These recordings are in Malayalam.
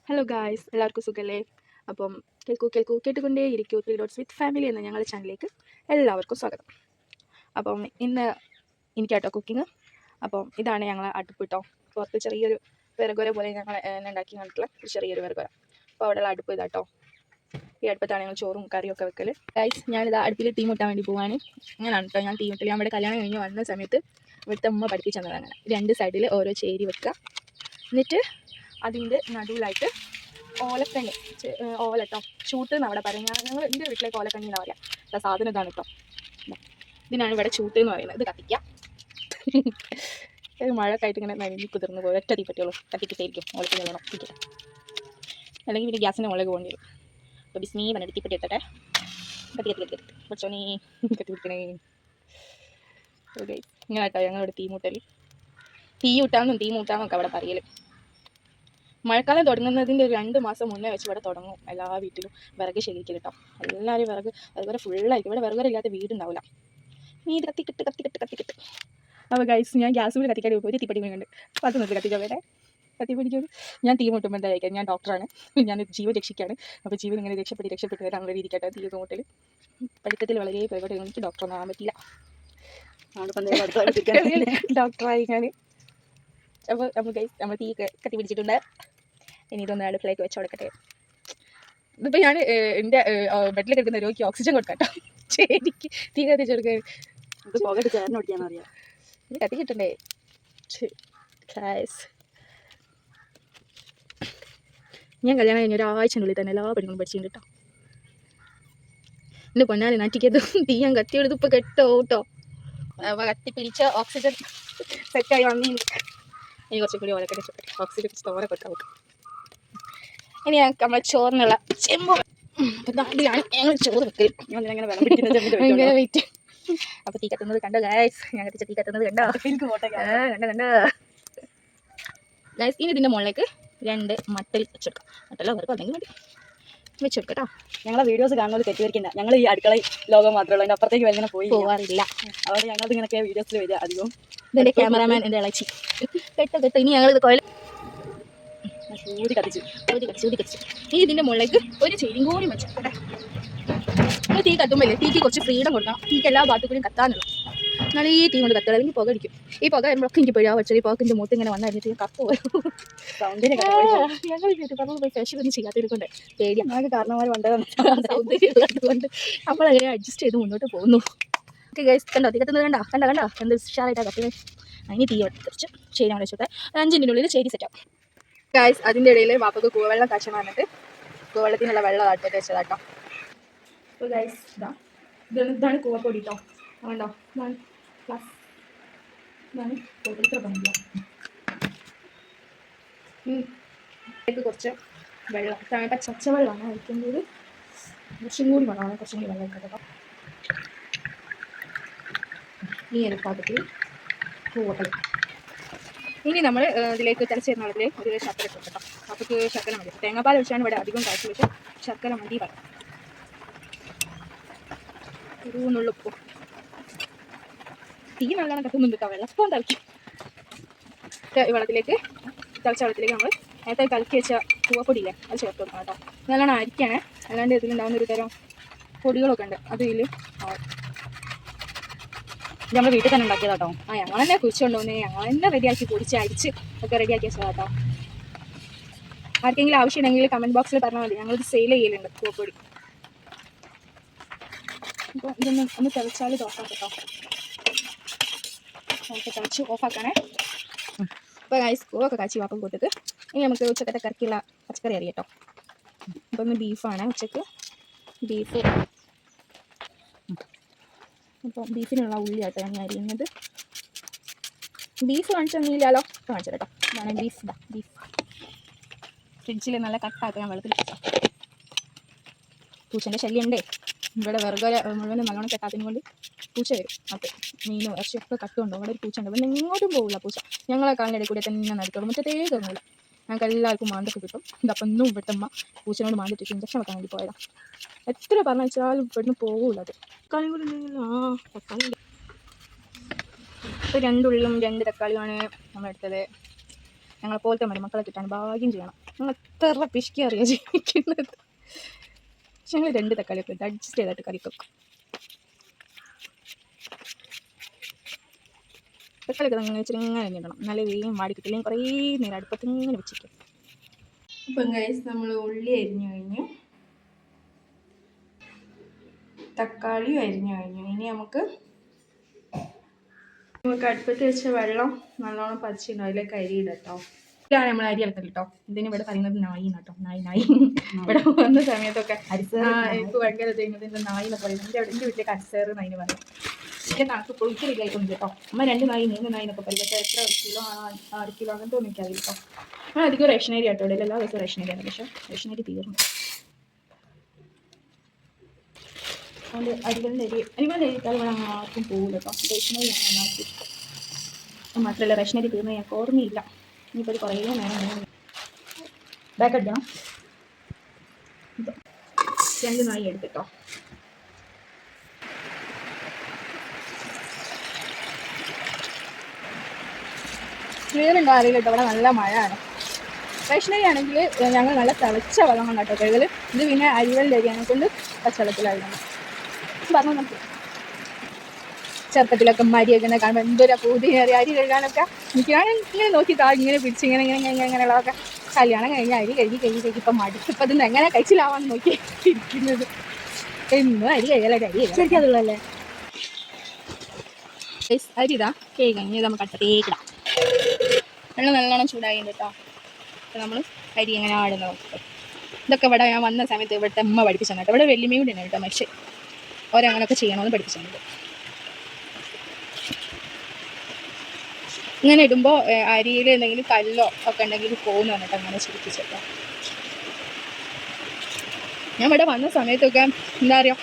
ഹലോ ഗായ്സ്, എല്ലാവർക്കും സുഖല്ലേ? അപ്പം കേട്ടുകൊണ്ടേയിരിക്കൂ 3 ഡോട്ട്സ് വിത്ത് ഫാമിലി എന്ന ഞങ്ങളുടെ ചാനലിലേക്ക് എല്ലാവർക്കും സ്വാഗതം. അപ്പം ഇന്ന് എനിക്കാട്ടോ കുക്കിങ്. അപ്പം ഇതാണ് ഞങ്ങൾ അടുപ്പ് കേട്ടോ. പുറത്ത് ചെറിയൊരു വിറകുര പോലെ ഞങ്ങൾ ഉണ്ടാക്കി കണ്ടിട്ടുള്ള ഒരു ചെറിയൊരു വിറകുര. അപ്പോൾ അവിടെയുള്ള അടുപ്പ് ഇതാട്ടോ. ഈ അടുപ്പത്താണ് ഞങ്ങൾ ചോറും കറിയും ഒക്കെ വെക്കൽ. ഗായ്സ്, ഞാനിത് അടുപ്പിൽ തീ മുട്ടാൻ വേണ്ടി പോകാൻ അങ്ങനെയാണ് കേട്ടോ. ഞാൻ തീ മുട്ടൽ നമ്മുടെ കല്യാണം കഴിഞ്ഞ് വന്ന സമയത്ത് ഇവിടുത്തെ അമ്മ പഠിപ്പിച്ചു തന്നത് അങ്ങനെ. 2 സൈഡിൽ ഓരോ ചേരി വെക്കുക. എന്നിട്ട് അതിൻ്റെ നടുവിലായിട്ട് ഓലക്കണ്ണി, ഓലട്ടോ ചൂട്ട് എന്ന് അവിടെ പറയും. ഞങ്ങൾ എൻ്റെ വീട്ടിലേക്ക് ഓലക്കണ്ണി എന്നാ പറയുക. സാധനം ഇതാണ് കേട്ടോ. ഇതിനാണ് ഇവിടെ ചൂട്ട് എന്ന് പറയുന്നത്. ഇത് കത്തിക്കുക. മഴക്കായിട്ട് ഇങ്ങനെ നനഞ്ഞ് കുതിർന്ന് പോയി ഒറ്റ തീ പറ്റുള്ളൂ. കത്തിക്കിട്ടായിരിക്കും ഓലക്കണ്ണി വേണം കത്തിക്കുക. അല്ലെങ്കിൽ പിന്നെ ഗ്യാസിൻ്റെ മുളക് പോകേണ്ടി വരും. അപ്പോൾ ബിസ്മീ പറഞ്ഞിട്ട് തീപ്പെട്ടി എടുത്തട്ടെ. കത്തി പക്ഷോണീ കത്തി പിടിക്കണേ. ഓക്കെ, ഇങ്ങനെ കേട്ടോ ഞങ്ങളിവിടെ തീ മൂട്ടൽ. തീ കൂട്ടാമെന്നും തീ മൂട്ടാമെന്നൊക്കെ അവിടെ പറയൽ. മഴക്കാലം തുടങ്ങുന്നതിൻ്റെ 2 മാസം മുന്നേ വെച്ച് ഇവിടെ തുടങ്ങും എല്ലാ വീട്ടിലും വിറക് ശേഖരിക്കൽ കേട്ടോ. എല്ലാവരും അതുപോലെ ഫുള്ളായിരിക്കും. ഇവിടെ വിറകില്ലാത്ത വീടുണ്ടാവില്ല. നീ ഇത് കത്തിക്കിട്ട്. അപ്പോൾ ഗൈസ്, ഞാൻ ഗ്യാസ് കൂടി കത്തിക്കാൻ ഒരു തീപ്പട്ടി വീണുണ്ട്. അപ്പോൾ അത് നിർത്തി കത്തിക്കാൻ വേറെ കത്തി പിടിച്ചത്. ഞാൻ തീ മുട്ടുമ്പോൾ എന്തായിരിക്കാം, ഞാൻ ഡോക്ടറാണ്, ഞാൻ ജീവൻ രക്ഷിക്കുകയാണ്. അപ്പോൾ ജീവൻ ഇങ്ങനെ രക്ഷപ്പെട്ട് വരാനുള്ള രീതിക്കാട്ടോ തീ മൂട്ടൽ. പഠിത്തത്തിൽ വളരെ പ്രകടം. എനിക്ക് ഡോക്ടറൊന്നും ആകാൻ പറ്റില്ല. ഡോക്ടറായി ഞാൻ. അപ്പോൾ നമ്മൾ തീ കത്തി പിടിച്ചിട്ടുണ്ട്. ഇനി ഇതൊന്ന് അടുപ്പിലേക്ക് വെച്ച് കൊടുക്കട്ടെ. ഇതിപ്പോൾ ഞാൻ എൻ്റെ ബെഡിൽ കിടക്കുന്ന രോഗിക്ക് ഓക്സിജൻ കൊടുക്കാട്ടോ. ശരിക്ക് തീ കത്തിച്ച് കൊടുക്കാൻ. ഇത് പോകട്ട് ചേർന്ന് ഓടിക്കാനറിയാം. ഇത് കത്തി കിട്ടണ്ടേ? ഞാൻ കല്യാണം കഴിഞ്ഞ ഒരാഴ്ചനുള്ളിൽ തന്നെ എല്ലാ പണികളും പഠിച്ചിട്ടുണ്ട് കേട്ടോ. എൻ്റെ പൊന്നാലെ നാട്ടിക്കത് തീ ഞാൻ കത്തി എടുത്ത് ഇപ്പോൾ കെട്ടോ കേട്ടോ. അപ്പോൾ കത്തി പിടിച്ച ഓക്സിജൻ സെറ്റായി വന്നിട്ടുണ്ട്. ഇനി കുറച്ചും കൂടി ഓലക്കട്ടെ ചുട്ടട്ടെ. ഓക്സിജൻ സ്റ്റോറെ കൊടുക്കാൻ വെക്കാം. ഇനി നമ്മളെ ചോറിനുള്ള ചെമ്പ്. അതിലാണ് ഞങ്ങൾ ചോറ് വെക്കൽ. ഞാനിങ്ങനെ വെള്ളം പിടിക്കുന്നത് വെയിറ്റ്. അപ്പോൾ തീ കത്തുന്നത് കണ്ടോ ഗൈസ്? ഞാൻ കത്തിച്ച തീ കത്തുന്നത് കണ്ടോ? കണ്ടോ ഗൈസ്? ഇനി ഇതിൻ്റെ മുകളിലേക്ക് 2 മട്ടൽ വെച്ചെടുക്കാം. മട്ടല്ല അവർക്ക് അല്ലെങ്കിൽ മതി വെച്ചെടുക്കാം കേട്ടോ. ഞങ്ങളെ വീഡിയോസ് കാണുന്നത് തെറ്റിദ്ധരിക്കണ്ട. ഞങ്ങൾ ഈ അടുക്കള ലോകം മാത്രമേ ഉള്ളൂ. അതിൻ്റെ അപ്പുറത്തേക്ക് വരുന്ന പോവാറില്ല. അതുകൊണ്ട് ഞങ്ങൾക്ക് ഇങ്ങനെയൊക്കെ വീഡിയോസിൽ വരിക അധികവും. ഇതിൻ്റെ ക്യാമറാമാൻ എൻ്റെ ഇളച്ചി. കേട്ടോ. ഇനി ഞങ്ങളിത് കോയിൽ ഊതി കത്തിച്ചു. ഇനി ഇതിൻ്റെ മുകളിലേക്ക് ഒരു ചെടിയും കൂടി വെച്ചു കേട്ടെ. നമ്മൾ തീ കത്തുമ്പോൾ തീക്ക് കുറച്ച് ഫ്രീഡം കൊടുക്കണം. തീക്ക് എല്ലാ ഭാഗത്തു കൂടിയും കത്താനുള്ളൂ. എന്നാലും ഈ തീ കൊണ്ട് കത്തുക, അല്ലെങ്കിൽ പുക അടിക്കും. ഈ പുക വരുമ്പോഴൊക്കെ എനിക്ക് പേടിയാ വെച്ചാൽ ഈ പുകൻ്റെ മൂത്ത് ഇങ്ങനെ വന്നറിഞ്ഞിട്ട് കത്ത് പോയി. ഞങ്ങൾ പോയി ഫേഷ്യൽ ഒന്നും ചെയ്യാത്തതുകൊണ്ട് പേടിയാണ്. ഞങ്ങൾക്ക് കാരണവന്മാർ വണ്ടതുകൊണ്ട് സൗന്ദര്യമുള്ളതുകൊണ്ട് നമ്മളങ്ങനെ അഡ്ജസ്റ്റ് ചെയ്ത് മുന്നോട്ട് പോകുന്നു. ഓക്കെ ഗൈസ്, കണ്ടോ തീ കത്തുന്നത് കണ്ടോ എന്ത് ഉഷാറായിട്ടാണ് കത്തുന്നത്. അതിന് തീ കുറച്ച് ശരി നമ്മൾ വെച്ചോട്ടെ. 5 മിനിറ്റിനുള്ളിൽ ശരി സെറ്റാവും ഗൈസ്. അതിൻ്റെ ഇടയിൽ വാപ്പക്ക് കൂവെള്ളം കാച്ചാൻ വന്നിട്ട് കൂവെള്ളത്തിനുള്ള വെള്ളം അടുപ്പത്ത് വെച്ചതാട്ടോ. അപ്പോൾ ഗൈസ് ഇതാണ് കൂവപ്പൊടി കേട്ടോ. അതുകൊണ്ടോ ഇതാണ് ഇത്ര പണില്ല. കുറച്ച് വെള്ളം പച്ചവെള്ളമാണ് ഒഴിക്കുന്നത്. കുറച്ചും കൂടി വേണം. കുറച്ചും കൂടി വെള്ളം വെക്കാം കേട്ടോ. ഈ ഒരു പാത്രത്തിൽ കൂവപ്പൊടി. ഇനി നമ്മൾ ഇതിലേക്ക് തിളച്ചിരുന്ന വെള്ളത്തിൽ ഒരു ശർക്കര ഇട്ടു കേട്ടോ. അപ്പോൾ ശർക്കര മതി. തേങ്ങാപ്പാൽ ഒഴിച്ചാണ് ഇവിടെ അധികം കാഴ്ച വെച്ച് ശർക്കര മതി പറയാം. ഒരു നുള്ളുപ്പും. തീ നല്ലോണം കത്തുന്നുണ്ട് കേട്ടോ. വെള്ളപ്പം തിളയ്ക്കും. വെള്ളത്തിലേക്ക് തിളച്ച വെള്ളത്തിലേക്ക് നമ്മൾ നേരത്തെ കലക്കി വെച്ച കൂവപ്പൊടിയില്ലേ അത് ചേർത്ത് വെക്കണം കേട്ടോ. നല്ലോണം അരിക്കാണ്. അല്ലാണ്ട് ഇതിലുണ്ടാകുന്ന ഒരു തരം പൊടികളൊക്കെ ഉണ്ട്. അത് ഇതിൽ നമ്മൾ വീട്ടിൽ തന്നെ ഉണ്ടാക്കിയതാട്ടോ. ഞങ്ങൾ തന്നെ കുഴിച്ചുകൊണ്ടുവന്നേ. ഞങ്ങൾ തന്നെ റെഡിയാക്കി പൊടിച്ച് അരിച്ച് ഒക്കെ റെഡിയാക്കി വെച്ചത് കേട്ടോ. ആർക്കെങ്കിലും ആവശ്യമുണ്ടെങ്കിൽ കമൻറ്റ് ബോക്സിൽ പറഞ്ഞാൽ മതി. ഞങ്ങളിത് സെയിൽ ചെയ്യലുണ്ട് കൂവപ്പൊടി. അപ്പോൾ ഒന്ന് തിളച്ചാൽ ഓഫാക്കാം കേട്ടോ. നമുക്ക് തിളച്ച് ഓഫാക്കണേ. അപ്പോൾ ഗൈസ് കൂവൊക്കെ കാച്ചി വാപ്പം കൂട്ടിട്ട് ഇനി നമുക്ക് ഉച്ചക്കത്തെ കറിക്കുള്ള പച്ചക്കറി അറിയാം കേട്ടോ. അപ്പോൾ ഒന്ന് ബീഫാണ് ഉച്ചക്ക്. ബീഫ്. അപ്പോൾ ബീഫിനുള്ള ഉള്ളി ആട്ടോ ഞാൻ അരിയുന്നത്. ബീഫ് കാണിച്ചൊന്നുമില്ലല്ലോ. കാണിച്ചു കേട്ടോ. ഇതാണ് ബീഫ്. ഫ്രിഡ്ജിൽ നല്ല കട്ടാക്കി ഞാൻ വെള്ളത്തിൽ വെച്ചാൽ പൂച്ചൻ്റെ ശല്യം ഉണ്ടേ. ഇവിടെ വിറകര മുഴുവൻ നല്ലോണം കെട്ടാത്തതിന് കൊണ്ട് പൂച്ച വരും. അപ്പോൾ മീനും ഇറച്ചിയൊക്കെ കട്ടുണ്ടോ. അവിടെ ഒരു പൂച്ച ഉണ്ട്. പിന്നെ എങ്ങോട്ടും പോകില്ല പൂച്ച. ഞങ്ങളെ കാലിനിടയിൽ കൂടെ തന്നെ നടക്കുള്ളൂ. മറ്റേ കയറുന്നില്ല. ഞങ്ങൾക്ക് എല്ലാവർക്കും മാന്തൊക്കെ കിട്ടും. ഇതപ്പം ഇന്നും ഇവിടുത്തെ അമ്മ പൂച്ചനോട് മാന്തിട്ട് ഇഞ്ചക്ഷൻ വെക്കാൻ വേണ്ടി പോയതാണ്. എത്ര പറഞ്ഞു വെച്ചാലും ഇവിടുന്ന് പോകില്ല. അത് തക്കാളിയും കൂടി ഉണ്ടെങ്കിൽ തക്കാളി. ഇപ്പോൾ 2 ഉള്ളിയും 2 തക്കാളിയുമാണ് നമ്മളെടുത്തത്. ഞങ്ങളെപ്പോലത്തെ മരുമക്കളെ കിട്ടാൻ ഭാഗ്യം ചെയ്യണം. നമ്മൾ എത്ര പിശുക്കി അറിയാം ജീവിക്കുന്നത്. പക്ഷെ ഞങ്ങൾ 2 തക്കാളിയൊക്കെ ഇട്ട് അഡ്ജസ്റ്റ് ചെയ്തിട്ട് കറിക്ക് വെക്കും. തക്കാളിയൊക്കെ അങ്ങനെ വെച്ചിട്ട് ഇങ്ങനെ ഇടണം, നല്ല വേഗം വാടി കിട്ടില്ലെങ്കിൽ കുറേ നേരം അടുപ്പത്ത് ഇങ്ങനെ വെച്ചിരിക്കും. അപ്പം ഗൈസ് നമ്മൾ ഉള്ളി അരിഞ്ഞു കഴിഞ്ഞു, തക്കാളി അരിഞ്ഞു കഴിഞ്ഞു. ഇനി നമുക്ക് അടുപ്പത്ത് വെച്ച വെള്ളം നല്ലോണം പതിച്ചിട്ടുണ്ടോ അതിലേക്ക് അരി ഇടാം കേട്ടോ. ഇതാണ് നമ്മൾ അരി ഇളക്കൽ കേട്ടോ. ഇതിന് ഇവിടെ പറയുന്നത് നായി കേട്ടോ. നായി ഇവിടെ വന്ന സമയത്തൊക്കെ എനിക്ക് ഭയങ്കര ചെയ്യുന്നത് നായി എന്നൊക്കെ പറയുന്നത്. എൻ്റെ വീട്ടിലേക്ക് അരിസേർ എന്നതിന് പറയും. എൻ്റെ കണക്ക് പൊളിക്കലില്ലായിട്ടുണ്ട് കേട്ടോ. അമ്മ 2 നായി 3 നായി എന്നൊക്കെ പറയും. പക്ഷേ എത്ര കിലോ 6 കിലോ അങ്ങനത്തെ ഒന്നും എനിക്കറിയില്ല കേട്ടോ. അധികം റേഷനരി ആട്ടോ ഇവിടെ, എല്ലാ ദിവസവും റേഷനരിയാണ്. പക്ഷേ റേഷനരി തീർന്നു. അതുകൊണ്ട് അരികളുടെ അരിക്കാൽ ഇവിടെ ആർക്കും പോകില്ല കേട്ടോ. റേഷനരി ആണ് എല്ലാവർക്കും ഇഷ്ടം. മാത്രമല്ല റേഷനരി തീർന്ന് ഞങ്ങൾക്ക് ഓർമ്മയില്ല. ഇനിയിപ്പോൾ ഒരു കുറേ നേരം ബാക്ക് അടിക്കണം. 2 നായി എടുത്തിട്ടോ. ക്ലിയറുണ്ടോ അറിയില്ല കേട്ടോ. ഇവിടെ നല്ല മഴയാണ്. റേഷനരി ആണെങ്കിൽ ഞങ്ങൾ നല്ല തിളച്ച വെള്ളം കൊണ്ടാട്ടോ കഴുകൽ. ഇത് പിന്നെ അരികളുടെ അരിയാനെ കൊണ്ട് പച്ചവെള്ളത്തിലായിരുന്നു. പറഞ്ഞു നമുക്ക് ചെറുപ്പത്തിലൊക്കെ മരിയൊക്കെ കാണുമ്പോൾ എന്തൊരു പൂതിയേറി അരി കഴുകാനൊക്കെ. എനിക്കാണെങ്കിൽ നോക്കി ഇങ്ങനെ പിടിച്ച് ഇങ്ങനെയുള്ളതൊക്കെ കല്യാണം കഴിഞ്ഞ് അരി കഴുകി ഇപ്പം മടുത്ത് ഇപ്പം ഇതിന് എങ്ങനെ കഴിച്ചിലാവാന്ന് നോക്കി ഇരിക്കുന്നത്. എന്നും അരി കഴുകലായിട്ട് അരി ശരിക്കും അതുള്ളല്ലേ. അരി ഇതാ കഴിഞ്ഞ് നമുക്ക് അടുത്തേക്കിടാം. വെള്ളം നല്ലോണം ചൂടായി കേട്ടോ. അപ്പം നമ്മൾ അരി എങ്ങനെ ആടുന്ന നോക്കാം. ഇതൊക്കെ ഇവിടെ ഞാൻ വന്ന സമയത്ത് ഇവിടുത്തെ അമ്മ പഠിപ്പിച്ചു കേട്ടോ. ഇവിടെ വെല്ലുമീൻ കൂടി ഉണ്ട് കേട്ടോ. പക്ഷേ ഓരങ്ങനെയൊക്കെ ചെയ്യണമെന്ന് പഠിപ്പിച്ചിട്ടുണ്ട്. ഇങ്ങനെ ഇടുമ്പോൾ അരിയിൽ എന്തെങ്കിലും കല്ലോ ഒക്കെ ഉണ്ടെങ്കിൽ പോകുന്നു പറഞ്ഞിട്ട് അങ്ങനെ ചിരിപ്പിച്ചേട്ടോ. ഞാൻ ഇവിടെ വന്ന സമയത്തൊക്കെ എന്താ പറയുക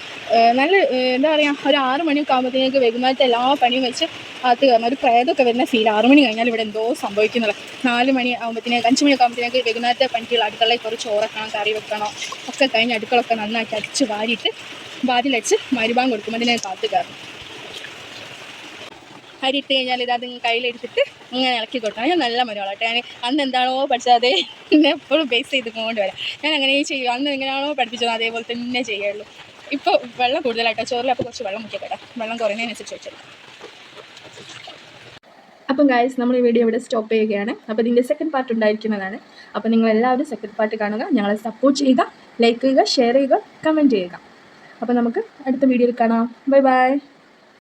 ഒരു 6 മണിയൊക്കെ ആകുമ്പോഴത്തേക്ക് വൈകുന്നേരത്തെ എല്ലാ പണിയും വെച്ച് അകത്ത് കയറണം. ഒരു പ്രേതമൊക്കെ വരുന്ന ഫീൽ. 6 മണി കഴിഞ്ഞാൽ ഇവിടെ എന്തോ സംഭവിക്കുന്നില്ല. 4 മണി ആകുമ്പോഴത്തേക്ക് 5 മണിയൊക്കെ ആകുമ്പോഴത്തേക്ക് വൈകുന്നേരത്തെ പണിക്കുള്ള അടുക്കളയിൽ കുറച്ച് ചോറക്കണം, കറി വെക്കണം ഒക്കെ കഴിഞ്ഞ് അടുക്കളൊക്കെ നന്നാക്കി അടിച്ച് വാരിയിട്ട് വാതിലടിച്ച് മരുഭാഗം കൊടുക്കുമ്പോൾ അതിനെ കാത്തു കയറണം. അരി ഇട്ട് കഴിഞ്ഞാൽ ഇതത് കയ്യിലെടുത്തിട്ട് ഇങ്ങനെ ഇളക്കി കൊടുക്കണം. ഞാൻ നല്ല മരുവാളട്ടെ. ഞാൻ അന്ന് എന്താണോ പഠിച്ചത് അതേ എന്നെ എപ്പോഴും ബേസ് ചെയ്ത് കൊണ്ട് വരാം. ഞാൻ അങ്ങനെ ചെയ്യും. അന്ന് എങ്ങനെയാണോ പഠിപ്പിച്ചത് അതേപോലെ തന്നെ ചെയ്യുള്ളൂ. ഇപ്പോൾ വെള്ളം കൂടുതലായിട്ടോ ചോറിൽ. അപ്പോൾ കുറച്ച് വെള്ളം മുക്കിക്കട്ടെ. വെള്ളം കുറയുന്നതിനനുസരിച്ച് വെച്ചത്. അപ്പം ഗായ്സ് നമ്മൾ ഈ വീഡിയോ ഇവിടെ സ്റ്റോപ്പ് ചെയ്യുകയാണ്. അപ്പോൾ ഇതിൻ്റെ സെക്കൻഡ് പാർട്ട് ഉണ്ടായിരിക്കുന്നതാണ്. അപ്പോൾ നിങ്ങളെല്ലാവരും സെക്കൻഡ് പാർട്ട് കാണുക, ഞങ്ങളെ സപ്പോർട്ട് ചെയ്യുക, ലൈക്ക് ചെയ്യുക, ഷെയർ ചെയ്യുക, കമൻറ്റ് ചെയ്യുക. അപ്പോൾ നമുക്ക് അടുത്ത വീഡിയോയിൽ കാണാം. Bye bye.